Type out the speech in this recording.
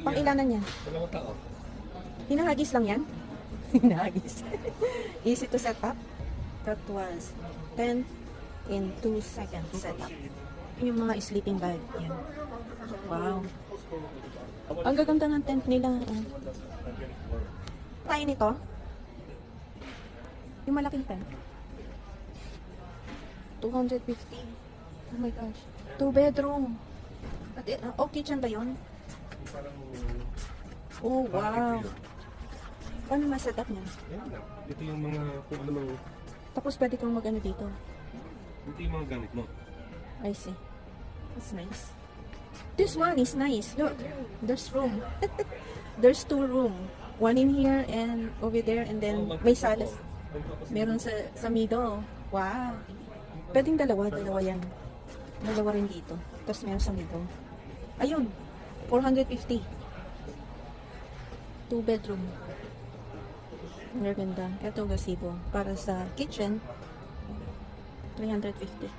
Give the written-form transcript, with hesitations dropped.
Pang ilanan yan? Dalawang tao. Hinahagis lang yan? Hinahagis. Easy to set up. That was 10 in 2 seconds set up. Yung mga sleeping bag. Yan. Wow. Ang gaganda ng tent nila. Tayo nito. Yung malaking tent. 250. Oh my gosh. 2 bedroom. At, kitchen ba yun? Oh, wow. Paano ma-set up niya? Yan lang. Ito yung mga kung ano mang... Tapos pwede kang mag-ano dito. Ito yung mga gamit mo. I see. That's nice. This one is nice. Look, there's room. There's 2 room. One in here and over there, and then may salas. Meron sa middle. Wow. Pwedeng dalawa yan. Dalawa rin dito. Tapos meron sa middle. Ayun, 450. 2 bedroom. Ang ganda. Ito gazebo. Para sa kitchen, 350.